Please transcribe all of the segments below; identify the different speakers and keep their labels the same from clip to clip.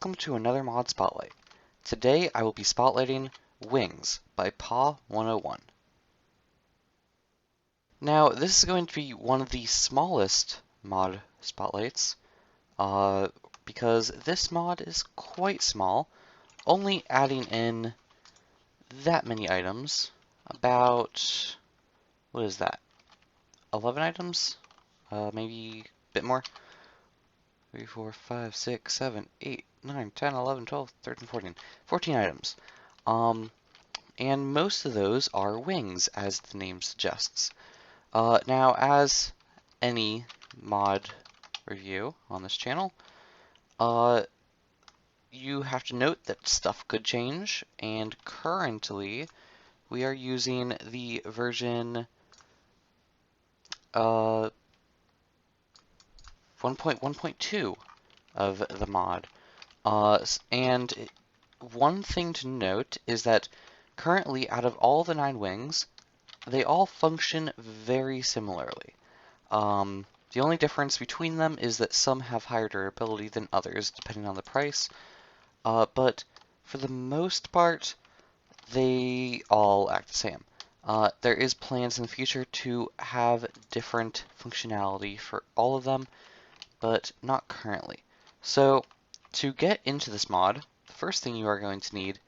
Speaker 1: welcome to another mod spotlight. Today I will be spotlighting Wings by pau101. Now this is going to be one of the smallest mod spotlights because this mod is quite small, only adding in that many items, about, what is that, 11 items? Maybe a bit more. 3, 4, 5, 6, 7, 8, 9, 10, 11, 12, 13, 14. 14 items. And most of those are wings, as the name suggests. Now, as any mod review on this channel, you have to note that stuff could change, and currently we are using the version 1.1.2 of the mod. One thing to note is that currently, out of all the 9 wings, they all function very similarly. The only difference between them is that some have higher durability than others, depending on the price. But for the most part, they all act the same. There is plans in the future to have different functionality for all of them, but not currently. So, to get into this mod, the first thing you are going to need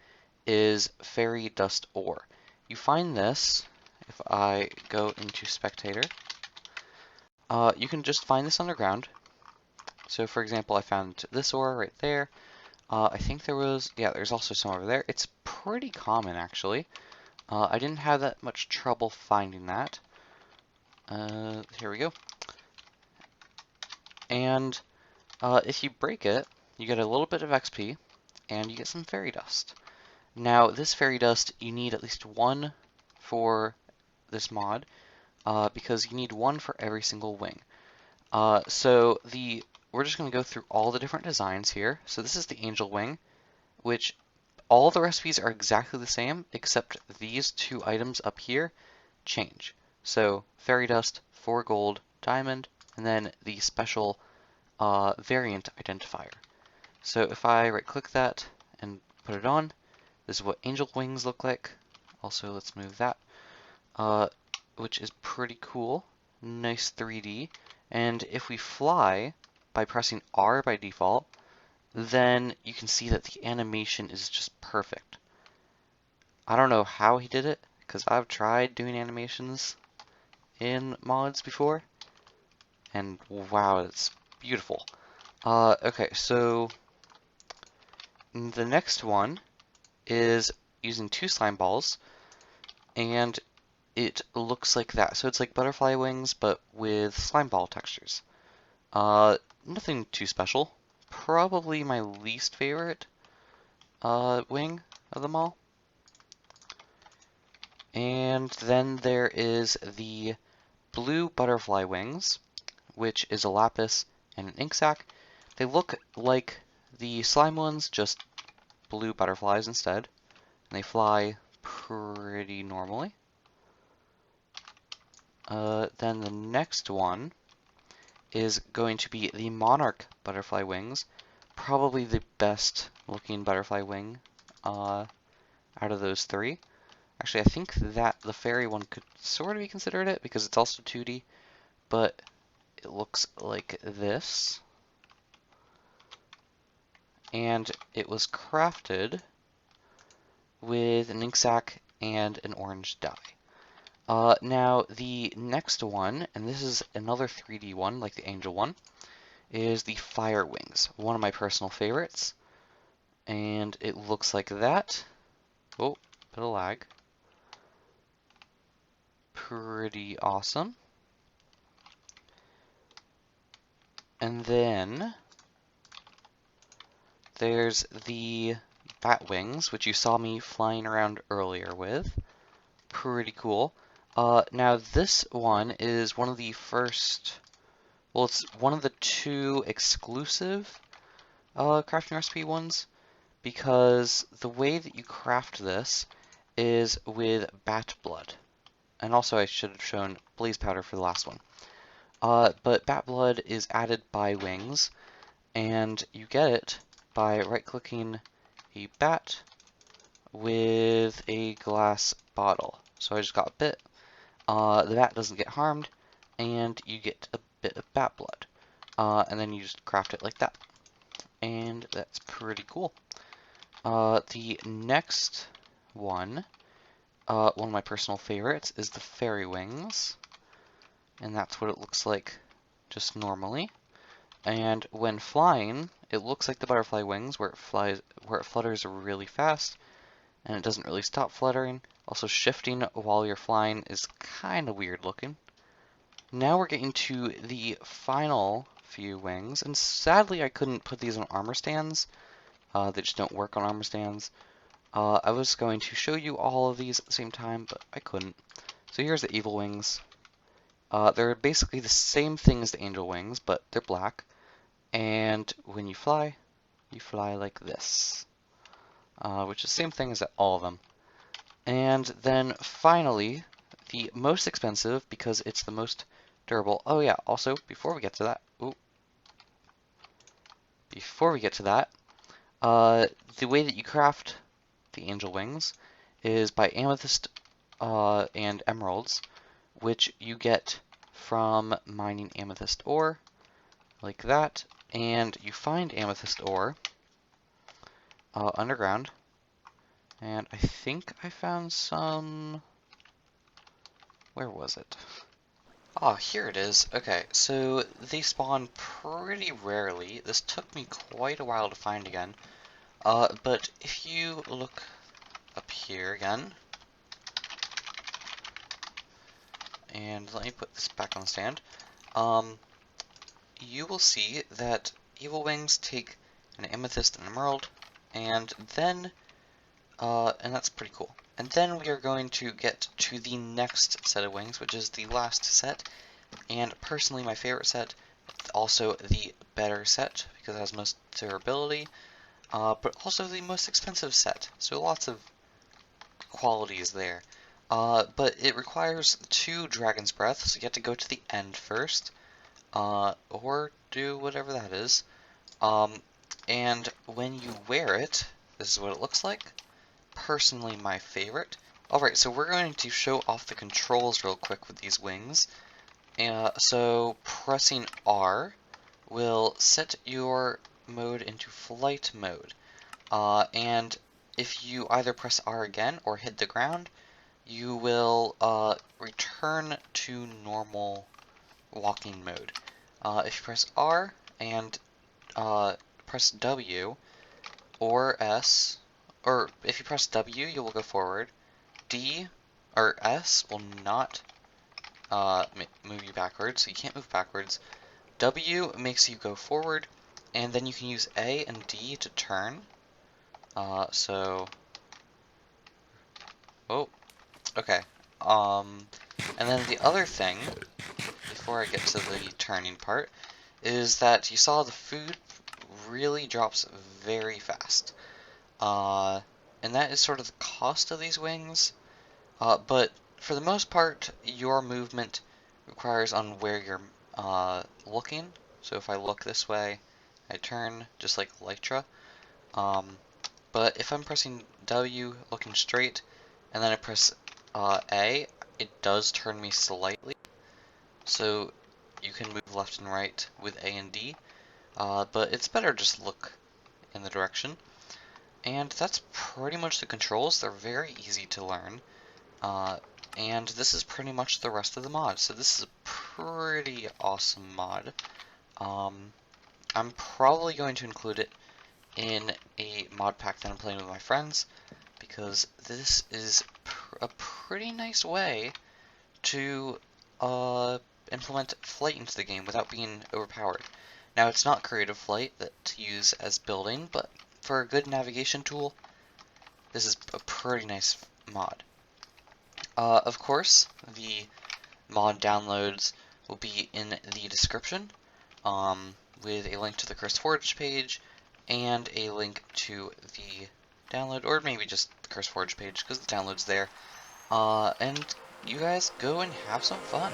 Speaker 1: is fairy dust ore. You find this, if I go into spectator, you can just find this underground. So for example, I found this ore right there. I think there's also some over there. It's pretty common actually. I didn't have that much trouble finding that. Here we go. And if you break it, you get a little bit of XP, and you get some fairy dust. Now, this fairy dust, you need at least one for this mod, because you need one for every single wing. We're just going to go through all the different designs here. So this is the angel wing, which all the recipes are exactly the same, except these 2 items up here change. So fairy dust, 4 gold, diamond, and then the special variant identifier. So if I right click that and put it on, this is what angel wings look like. Also, let's move that, which is pretty cool. Nice 3D. And if we fly by pressing R by default, then you can see that the animation is just perfect. I don't know how he did it, because I've tried doing animations in mods before, and wow, it's beautiful. Okay, so the next one is using 2 slime balls, and it looks like that. So it's like butterfly wings, but with slime ball textures. Nothing too special. Probably my least favorite wing of them all. And then there is the blue butterfly wings, which is a lapis and an ink sac. They look like the slime ones, just blue butterflies instead. And they fly pretty normally. Then the next one is going to be the Monarch butterfly wings. Probably the best looking butterfly wing out of those 3. Actually, I think that the fairy one could sort of be considered it because it's also 2D, but it looks like this. And it was crafted with an ink sac and an orange dye. Now, the next one, and this is another 3D one, like the angel one, is the fire wings, one of my personal favorites. And it looks like that. Oh, bit of lag. Pretty awesome. And then there's the bat wings, which you saw me flying around earlier with. Pretty cool. Now this one is one of the first, well, it's one of the 2 exclusive crafting recipe ones, because the way that you craft this is with bat blood. And also I should have shown blaze powder for the last one. But bat blood is added by wings, and you get it by right-clicking a bat with a glass bottle. So I just got a bit. The bat doesn't get harmed, and you get a bit of bat blood. And then you just craft it like that. And that's pretty cool. The next one of my personal favorites is the fairy wings, and that's what it looks like just normally. And when flying, it looks like the butterfly wings, where it flutters really fast, and it doesn't really stop fluttering. Also, shifting while you're flying is kind of weird looking. Now we're getting to the final few wings, and sadly I couldn't put these on armor stands. They just don't work on armor stands. I was going to show you all of these at the same time, but I couldn't. So here's the evil wings. They're basically the same thing as the angel wings, but they're black. And when you fly like this, which is the same thing as all of them. And then finally, the most expensive, because it's the most durable. Oh yeah, also, before we get to that, the way that you craft the angel wings is by amethyst and emeralds, which you get from mining amethyst ore, like that. And you find amethyst ore underground, and I think I found some. Where was it? Ah, here it is. Okay, so they spawn pretty rarely. This took me quite a while to find again. But if you look up here again, and let me put this back on the stand, you will see that evil wings take an amethyst and emerald, and then, and that's pretty cool. And then we are going to get to the next set of wings, which is the last set, and personally my favorite set, also the better set, because it has most durability, but also the most expensive set, so lots of qualities there. But it requires 2 Dragon's Breath, so you have to go to the end first, or do whatever that is. And when you wear it, this is what it looks like. Personally, my favorite. Alright, so we're going to show off the controls real quick with these wings. So pressing R will set your mode into flight mode. And if you either press R again or hit the ground, you will return to normal walking mode. If you press R and press W or S, or if you press W, you will go forward. D or S will not move you backwards, so you can't move backwards. W makes you go forward, and then you can use A and D to turn. Okay. And then the other thing, before I get to the turning part, is that you saw the food really drops very fast. And that is sort of the cost of these wings. But for the most part, your movement requires on where you're looking. So if I look this way, I turn just like elytra. But if I'm pressing W, looking straight, and then I press A, it does turn me slightly. So you can move left and right with A and D, but it's better just look in the direction. And that's pretty much the controls. They're very easy to learn. And this is pretty much the rest of the mod. So this is a pretty awesome mod. I'm probably going to include it in a mod pack that I'm playing with my friends, because this is a pretty nice way to implement flight into the game without being overpowered. Now, it's not creative flight to use as building, but for a good navigation tool, this is a pretty nice mod. Of course, the mod downloads will be in the description, with a link to the Cursed Forge page, and a link to the download, or maybe just the Cursed Forge page, because the download's there. And you guys go and have some fun.